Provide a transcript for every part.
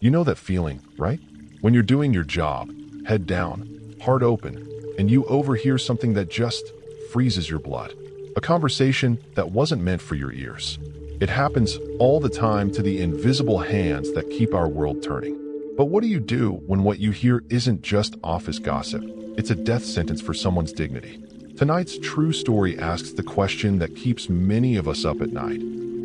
You know that feeling, right? When you're doing your job, head down, heart open, and you overhear something that just freezes your blood. A conversation that wasn't meant for your ears. It happens all the time to the invisible hands that keep our world turning. But what do you do when what you hear isn't just office gossip? It's a death sentence for someone's dignity. Tonight's true story asks the question that keeps many of us up at night.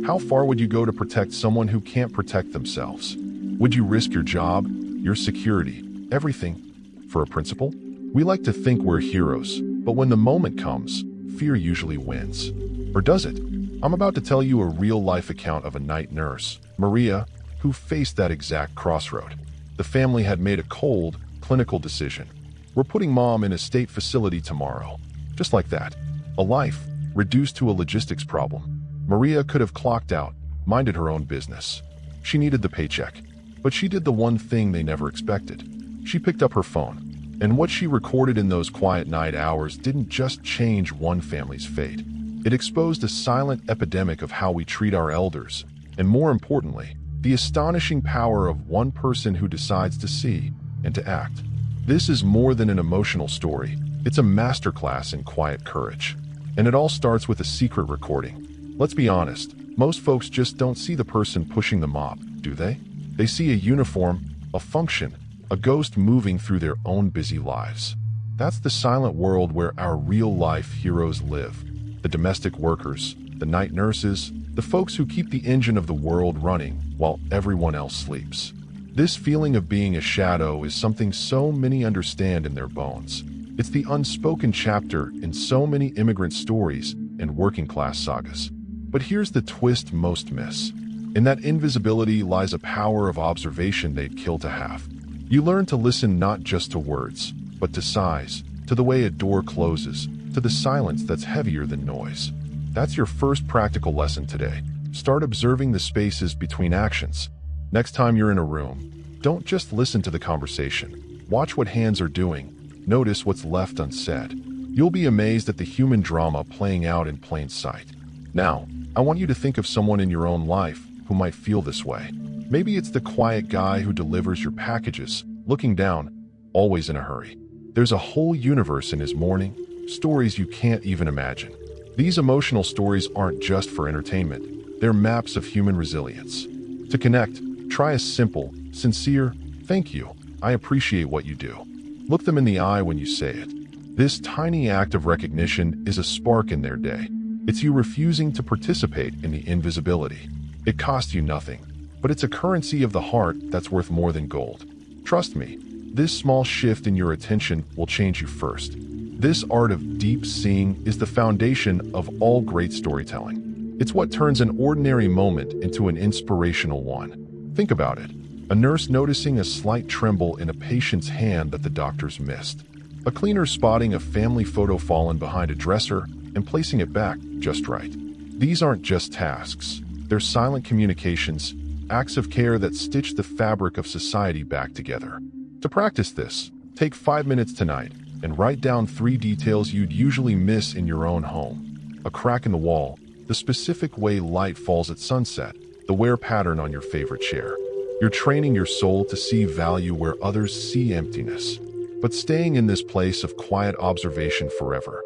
How far would you go to protect someone who can't protect themselves? Would you risk your job, your security, everything, for a principle? We like to think we're heroes, but when the moment comes, fear usually wins. Or does it? I'm about to tell you a real-life account of a night nurse, Maria, who faced that exact crossroad. The family had made a cold, clinical decision. We're putting mom in a state facility tomorrow. Just like that. A life reduced to a logistics problem. Maria could have clocked out, minded her own business. She needed the paycheck. But she did the one thing they never expected. She picked up her phone. And what she recorded in those quiet night hours didn't just change one family's fate. It exposed a silent epidemic of how we treat our elders, and more importantly, the astonishing power of one person who decides to see and to act. This is more than an emotional story. It's a masterclass in quiet courage. And it all starts with a secret recording. Let's be honest, most folks just don't see the person pushing the mop, do they? They see a uniform, a function, a ghost moving through their own busy lives. That's the silent world where our real-life heroes live. The domestic workers, the night nurses, the folks who keep the engine of the world running while everyone else sleeps. This feeling of being a shadow is something so many understand in their bones. It's the unspoken chapter in so many immigrant stories and working-class sagas. But here's the twist most miss. In that invisibility lies a power of observation they'd kill to have. You learn to listen not just to words, but to sighs, to the way a door closes, to the silence that's heavier than noise. That's your first practical lesson today. Start observing the spaces between actions. Next time you're in a room, don't just listen to the conversation. Watch what hands are doing. Notice what's left unsaid. You'll be amazed at the human drama playing out in plain sight. Now, I want you to think of someone in your own life who might feel this way. Maybe it's the quiet guy who delivers your packages, looking down, always in a hurry. There's a whole universe in his morning, stories you can't even imagine. These emotional stories aren't just for entertainment. They're maps of human resilience. To connect, try a simple, sincere, "Thank you, I appreciate what you do." Look them in the eye when you say it. This tiny act of recognition is a spark in their day. It's you refusing to participate in the invisibility. It costs you nothing, but it's a currency of the heart that's worth more than gold. Trust me, this small shift in your attention will change you first. This art of deep seeing is the foundation of all great storytelling. It's what turns an ordinary moment into an inspirational one. Think about it. A nurse noticing a slight tremble in a patient's hand that the doctors missed. A cleaner spotting a family photo fallen behind a dresser and placing it back just right. These aren't just tasks. They're silent communications, acts of care that stitch the fabric of society back together. To practice this, take 5 minutes tonight and write down 3 details you'd usually miss in your own home. A crack in the wall, the specific way light falls at sunset, the wear pattern on your favorite chair. You're training your soul to see value where others see emptiness. But staying in this place of quiet observation forever,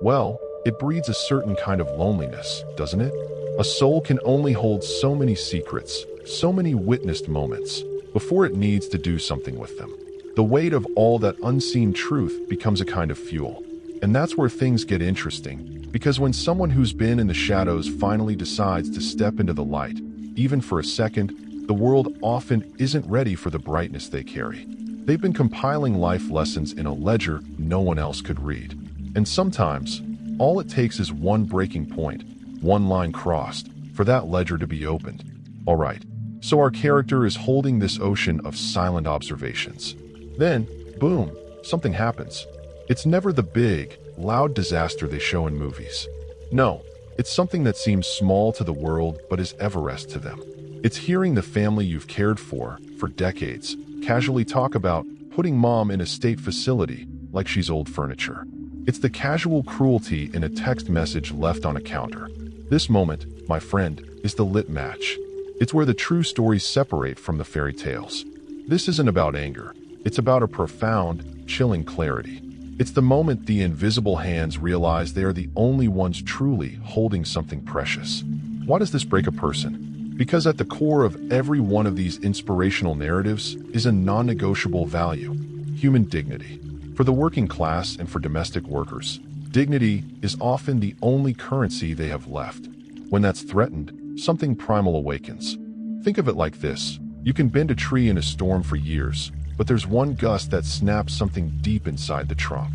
well, it breeds a certain kind of loneliness, doesn't it? A soul can only hold so many secrets, so many witnessed moments, before it needs to do something with them. The weight of all that unseen truth becomes a kind of fuel. And that's where things get interesting, because when someone who's been in the shadows finally decides to step into the light, even for a second, the world often isn't ready for the brightness they carry. They've been compiling life lessons in a ledger no one else could read. And sometimes, all it takes is one breaking point, one line crossed, for that ledger to be opened. All right, so our character is holding this ocean of silent observations. Then, boom, something happens. It's never the big, loud disaster they show in movies. No, it's something that seems small to the world but is Everest to them. It's hearing the family you've cared for decades, casually talk about putting mom in a state facility like she's old furniture. It's the casual cruelty in a text message left on a counter. This moment, my friend, is the lit match. It's where the true stories separate from the fairy tales. This isn't about anger. It's about a profound, chilling clarity. It's the moment the invisible hands realize they are the only ones truly holding something precious. Why does this break a person? Because at the core of every one of these inspirational narratives is a non-negotiable value: human dignity. For the working class and for domestic workers, dignity is often the only currency they have left. When that's threatened, something primal awakens. Think of it like this. You can bend a tree in a storm for years, but there's one gust that snaps something deep inside the trunk.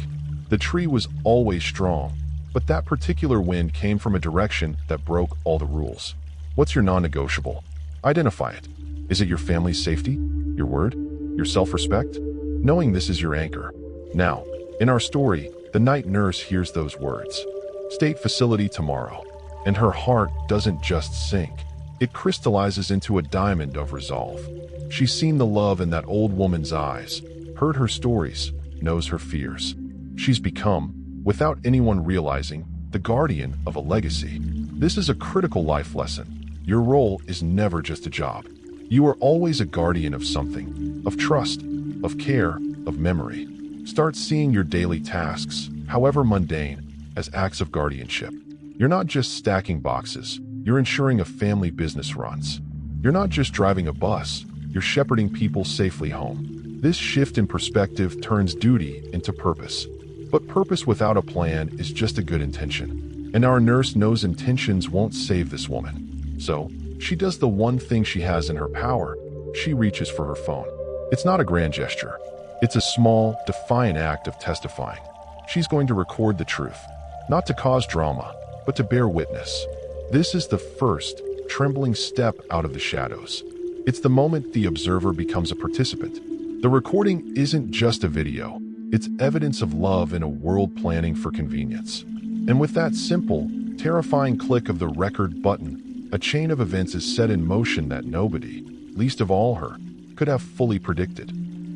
The tree was always strong, but that particular wind came from a direction that broke all the rules. What's your non-negotiable? Identify it. Is it your family's safety? Your word? Your self-respect? Knowing this is your anchor. Now, in our story, the night nurse hears those words. State facility tomorrow. And her heart doesn't just sink. It crystallizes into a diamond of resolve. She's seen the love in that old woman's eyes, heard her stories, knows her fears. She's become, without anyone realizing, the guardian of a legacy. This is a critical life lesson. Your role is never just a job. You are always a guardian of something, of trust, of care, of memory. Start seeing your daily tasks, however mundane, as acts of guardianship. You're not just stacking boxes, you're ensuring a family business runs. You're not just driving a bus, you're shepherding people safely home. This shift in perspective turns duty into purpose. But purpose without a plan is just a good intention. And our nurse knows intentions won't save this woman. So, she does the one thing she has in her power. She reaches for her phone. It's not a grand gesture. It's a small, defiant act of testifying. She's going to record the truth, not to cause drama, but to bear witness. This is the first, trembling step out of the shadows. It's the moment the observer becomes a participant. The recording isn't just a video. It's evidence of love in a world planning for convenience. And with that simple, terrifying click of the record button, a chain of events is set in motion that nobody, least of all her, could have fully predicted.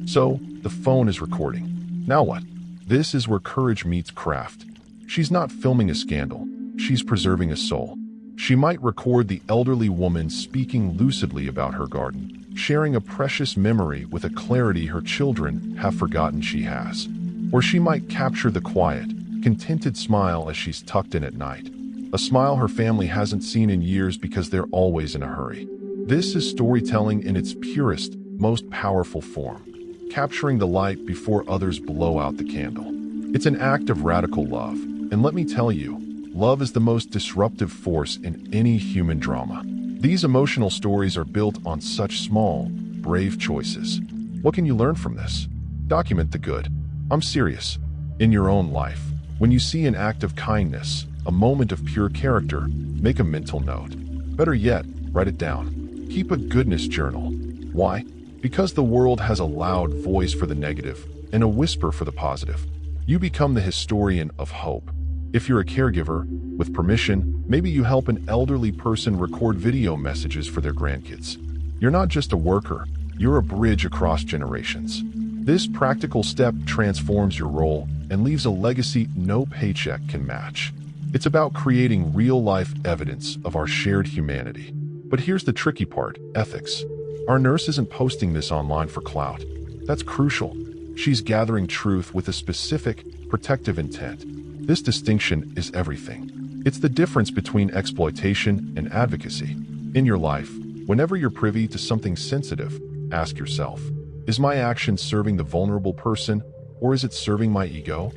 So, the phone is recording. Now what? This is where courage meets craft. She's not filming a scandal. She's preserving a soul. She might record the elderly woman speaking lucidly about her garden, sharing a precious memory with a clarity her children have forgotten she has. Or she might capture the quiet, contented smile as she's tucked in at night. A smile her family hasn't seen in years because they're always in a hurry. This is storytelling in its purest, most powerful form, capturing the light before others blow out the candle. It's an act of radical love, and let me tell you, love is the most disruptive force in any human drama. These emotional stories are built on such small, brave choices. What can you learn from this? Document the good. I'm serious. In your own life, when you see an act of kindness, a moment of pure character, make a mental note. Better yet, write it down. Keep a goodness journal. Why? Because the world has a loud voice for the negative and a whisper for the positive. You become the historian of hope. If you're a caregiver, with permission, maybe you help an elderly person record video messages for their grandkids. You're not just a worker, you're a bridge across generations. This practical step transforms your role and leaves a legacy no paycheck can match. It's about creating real-life evidence of our shared humanity. But here's the tricky part: ethics. Our nurse isn't posting this online for clout. That's crucial. She's gathering truth with a specific, protective intent. This distinction is everything. It's the difference between exploitation and advocacy. In your life, whenever you're privy to something sensitive, ask yourself, is my action serving the vulnerable person, or is it serving my ego?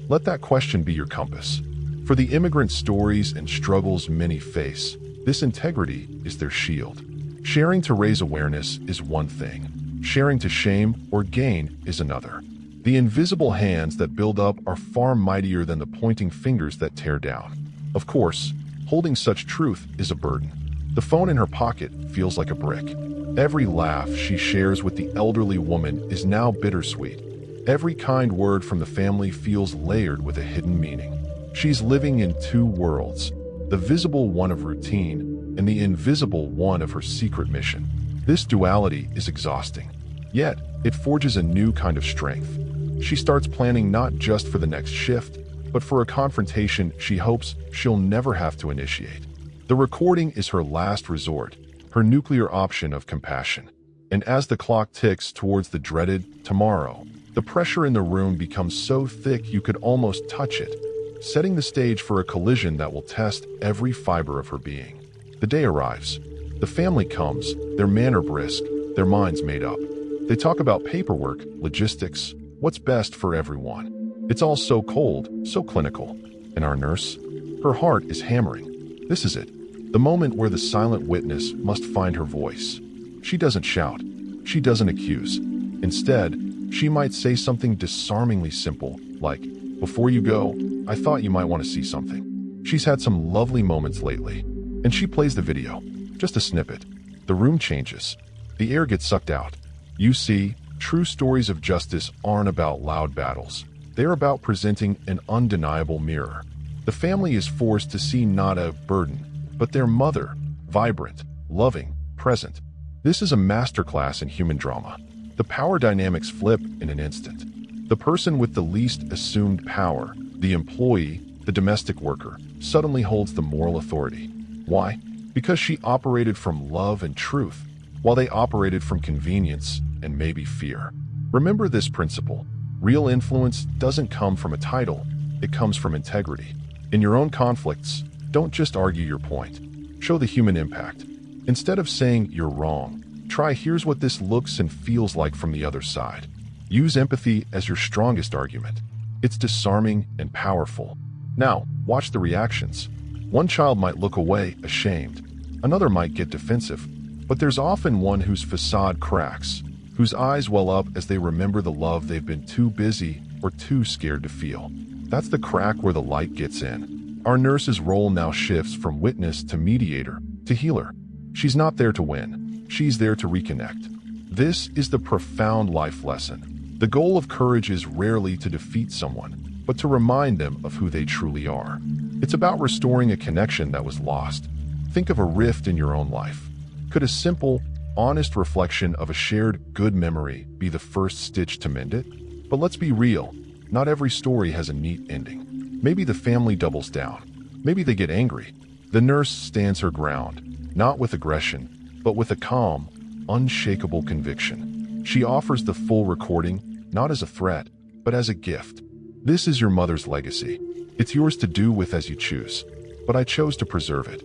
Let that question be your compass. For the immigrant stories and struggles many face, this integrity is their shield. Sharing to raise awareness is one thing. Sharing to shame or gain is another. The invisible hands that build up are far mightier than the pointing fingers that tear down. Of course, holding such truth is a burden. The phone in her pocket feels like a brick. Every laugh she shares with the elderly woman is now bittersweet. Every kind word from the family feels layered with a hidden meaning. She's living in two worlds, the visible one of routine and the invisible one of her secret mission. This duality is exhausting, yet it forges a new kind of strength. She starts planning not just for the next shift, but for a confrontation she hopes she'll never have to initiate. The recording is her last resort, her nuclear option of compassion. And as the clock ticks towards the dreaded tomorrow, the pressure in the room becomes so thick you could almost touch it, setting the stage for a collision that will test every fiber of her being. The day arrives. The family comes, their manner brisk, their minds made up. They talk about paperwork, logistics, what's best for everyone. It's all so cold, so clinical. And our nurse? Her heart is hammering. This is it. The moment where the silent witness must find her voice. She doesn't shout. She doesn't accuse. Instead, she might say something disarmingly simple, like, "Before you go, I thought you might want to see something." She's had some lovely moments lately, and she plays the video. Just a snippet. The room changes. The air gets sucked out. You see, true stories of justice aren't about loud battles. They're about presenting an undeniable mirror. The family is forced to see not a burden, but their mother, vibrant, loving, present. This is a masterclass in human drama. The power dynamics flip in an instant. The person with the least assumed power, the employee, the domestic worker, suddenly holds the moral authority. Why? Because she operated from love and truth, while they operated from convenience and maybe fear. Remember this principle. Real influence doesn't come from a title, it comes from integrity. In your own conflicts, don't just argue your point. Show the human impact. Instead of saying you're wrong, try "here's what this looks and feels like from the other side." Use empathy as your strongest argument. It's disarming and powerful. Now, watch the reactions. One child might look away, ashamed. Another might get defensive. But there's often one whose facade cracks, whose eyes well up as they remember the love they've been too busy or too scared to feel. That's the crack where the light gets in. Our nurse's role now shifts from witness to mediator to healer. She's not there to win. She's there to reconnect. This is the profound life lesson. The goal of courage is rarely to defeat someone, but to remind them of who they truly are. It's about restoring a connection that was lost. Think of a rift in your own life. Could a simple, honest reflection of a shared good memory be the first stitch to mend it? But let's be real. Not every story has a neat ending. Maybe the family doubles down. Maybe they get angry. The nurse stands her ground, not with aggression, but with a calm, unshakable conviction. She offers the full recording, not as a threat, but as a gift. This is your mother's legacy. It's yours to do with as you choose, but I chose to preserve it.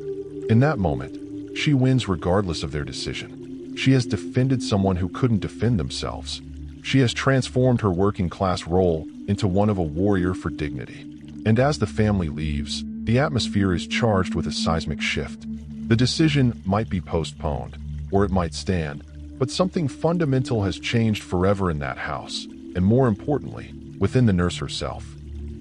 In that moment, she wins regardless of their decision. She has defended someone who couldn't defend themselves. She has transformed her working-class role into one of a warrior for dignity. And as the family leaves, the atmosphere is charged with a seismic shift. The decision might be postponed, or it might stand, but something fundamental has changed forever in that house, and more importantly, within the nurse herself.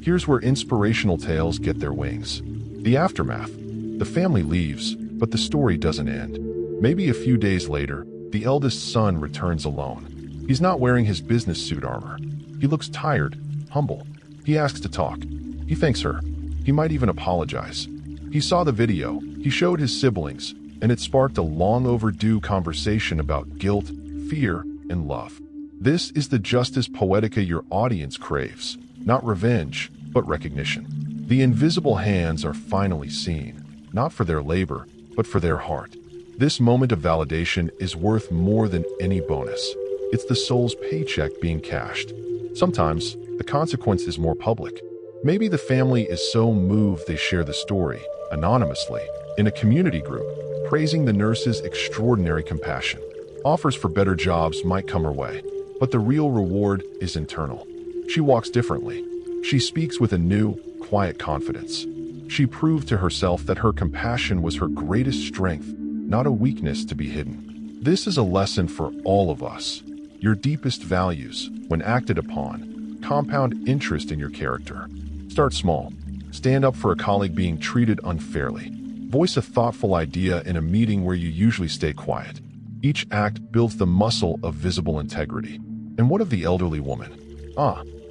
Here's where inspirational tales get their wings. The aftermath. The family leaves, but the story doesn't end. Maybe a few days later, the eldest son returns alone. He's not wearing his business suit armor. He looks tired, humble. He asks to talk. He thanks her. He might even apologize. He saw the video. He showed his siblings, and it sparked a long overdue conversation about guilt, fear, and love. This is the justice poetica your audience craves. Not revenge, but recognition. The invisible hands are finally seen, not for their labor, but for their heart. This moment of validation is worth more than any bonus. It's the soul's paycheck being cashed. Sometimes, the consequence is more public. Maybe the family is so moved they share the story, anonymously, in a community group, praising the nurse's extraordinary compassion. Offers for better jobs might come her way, but the real reward is internal. She walks differently. She speaks with a new, quiet confidence. She proved to herself that her compassion was her greatest strength, not a weakness to be hidden. This is a lesson for all of us. Your deepest values, when acted upon, compound interest in your character. Start small. Stand up for a colleague being treated unfairly. Voice a thoughtful idea in a meeting where you usually stay quiet. Each act builds the muscle of visible integrity. And what of the elderly woman?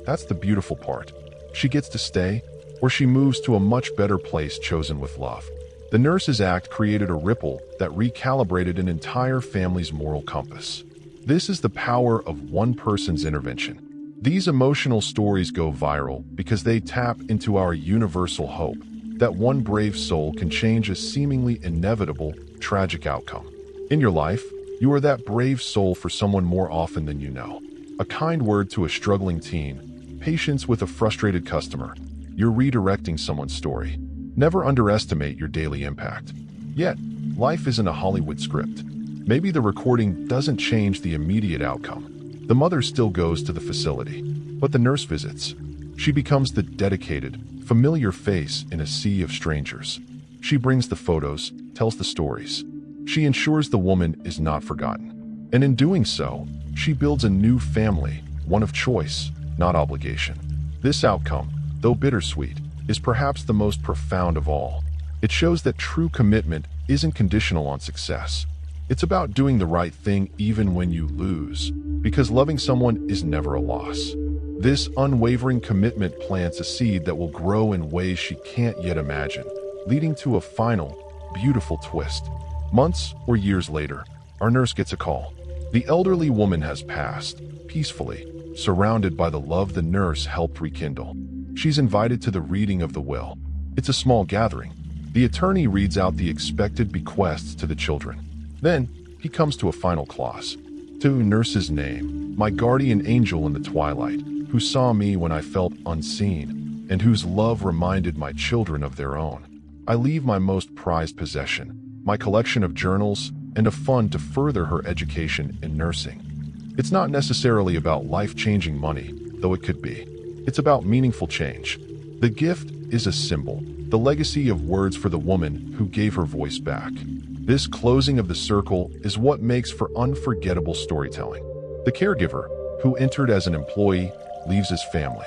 That's the beautiful part. She gets to stay, or she moves to a much better place chosen with love. The nurse's act created a ripple that recalibrated an entire family's moral compass. This is the power of one person's intervention. These emotional stories go viral because they tap into our universal hope that one brave soul can change a seemingly inevitable, tragic outcome. In your life, You are that brave soul for someone more often than you know. A kind word to a struggling teen, patience with a frustrated customer. You're redirecting someone's story. Never underestimate your daily impact. Yet, life isn't a Hollywood script. Maybe the recording doesn't change the immediate outcome. The mother still goes to the facility, but the nurse visits. She becomes the dedicated, familiar face in a sea of strangers. She brings the photos, tells the stories. She ensures the woman is not forgotten. And in doing so, she builds a new family, one of choice, not obligation. This outcome, though bittersweet, is perhaps the most profound of all. It shows that true commitment isn't conditional on success. It's about doing the right thing even when you lose, because loving someone is never a loss. This unwavering commitment plants a seed that will grow in ways she can't yet imagine, leading to a final, beautiful twist. Months or years later, our nurse gets a call. The elderly woman has passed, peacefully, surrounded by the love the nurse helped rekindle. She's invited to the reading of the will. It's a small gathering. The attorney reads out the expected bequests to the children. Then, he comes to a final clause. To nurse's name, my guardian angel in the twilight, who saw me when I felt unseen, and whose love reminded my children of their own. I leave my most prized possession, my collection of journals, and a fund to further her education in nursing. It's not necessarily about life-changing money, though it could be. It's about meaningful change. The gift is a symbol, the legacy of words for the woman who gave her voice back. This closing of the circle is what makes for unforgettable storytelling. The caregiver, who entered as an employee, leaves his family.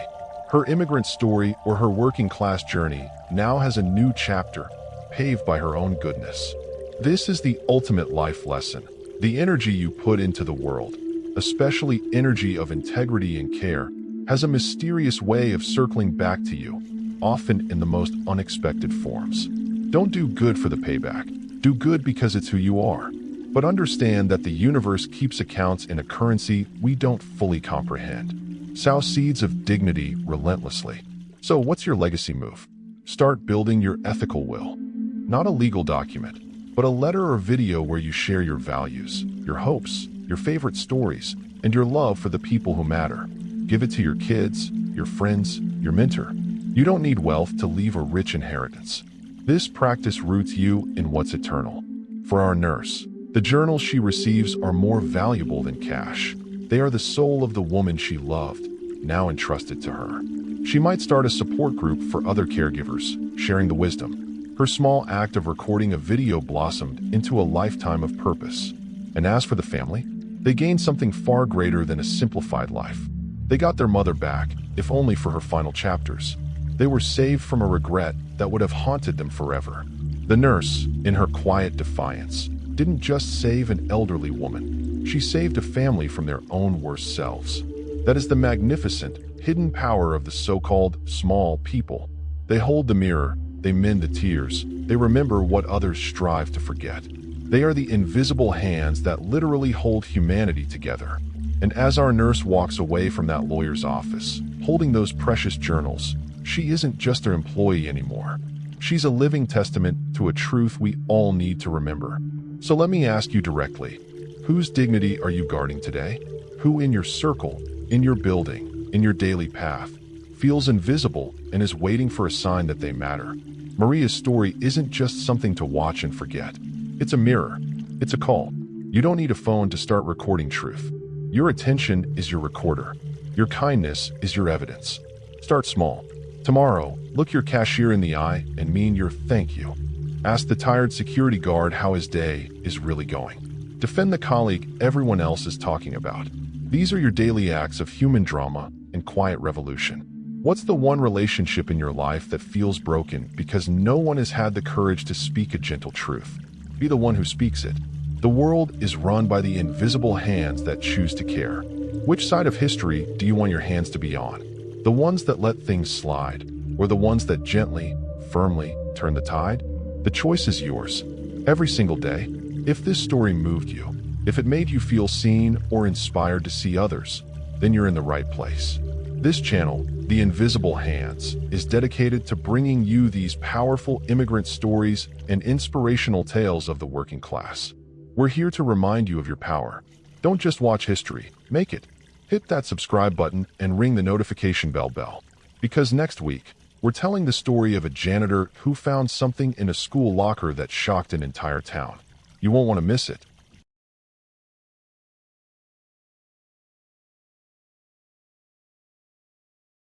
Her immigrant story or her working-class journey now has a new chapter, paved by her own goodness. This is the ultimate life lesson. The energy you put into the world, especially energy of integrity and care, has a mysterious way of circling back to you, often in the most unexpected forms. Don't do good for the payback. Do good because it's who you are. But understand that the universe keeps accounts in a currency we don't fully comprehend. Sow seeds of dignity relentlessly. So what's your legacy move? Start building your ethical will. Not a legal document, but a letter or video where you share your values, your hopes, your favorite stories, and your love for the people who matter. Give it to your kids, your friends, your mentor. You don't need wealth to leave a rich inheritance. This practice roots you in what's eternal. For our nurse, the journals she receives are more valuable than cash. They are the soul of the woman she loved, now entrusted to her. She might start a support group for other caregivers, sharing the wisdom. Her small act of recording a video blossomed into a lifetime of purpose. And as for the family, they gained something far greater than a simplified life. They got their mother back, if only for her final chapters. They were saved from a regret that would have haunted them forever. The nurse, in her quiet defiance, didn't just save an elderly woman. She saved a family from their own worst selves. That is the magnificent, hidden power of the so-called small people. They hold the mirror, they mend the tears, they remember what others strive to forget. They are the invisible hands that literally hold humanity together. And as our nurse walks away from that lawyer's office, holding those precious journals, she isn't just their employee anymore. She's a living testament to a truth we all need to remember. So let me ask you directly, whose dignity are you guarding today? Who in your circle, in your building, in your daily path, feels invisible and is waiting for a sign that they matter? Maria's story isn't just something to watch and forget. It's a mirror. It's a call. You don't need a phone to start recording truth. Your attention is your recorder. Your kindness is your evidence. Start small. Tomorrow, look your cashier in the eye and mean your thank you. Ask the tired security guard how his day is really going. Defend the colleague everyone else is talking about. These are your daily acts of human drama and quiet revolution. What's the one relationship in your life that feels broken because no one has had the courage to speak a gentle truth? Be the one who speaks it. The world is run by the invisible hands that choose to care. Which side of history do you want your hands to be on? The ones that let things slide, or the ones that gently, firmly turn the tide? The choice is yours. Every single day, if this story moved you, if it made you feel seen or inspired to see others, then you're in the right place. This channel, The Invisible Hands, is dedicated to bringing you these powerful immigrant stories and inspirational tales of the working class. We're here to remind you of your power. Don't just watch history, make it. Hit that subscribe button and ring the notification bell. Because next week, we're telling the story of a janitor who found something in a school locker that shocked an entire town. You won't want to miss it.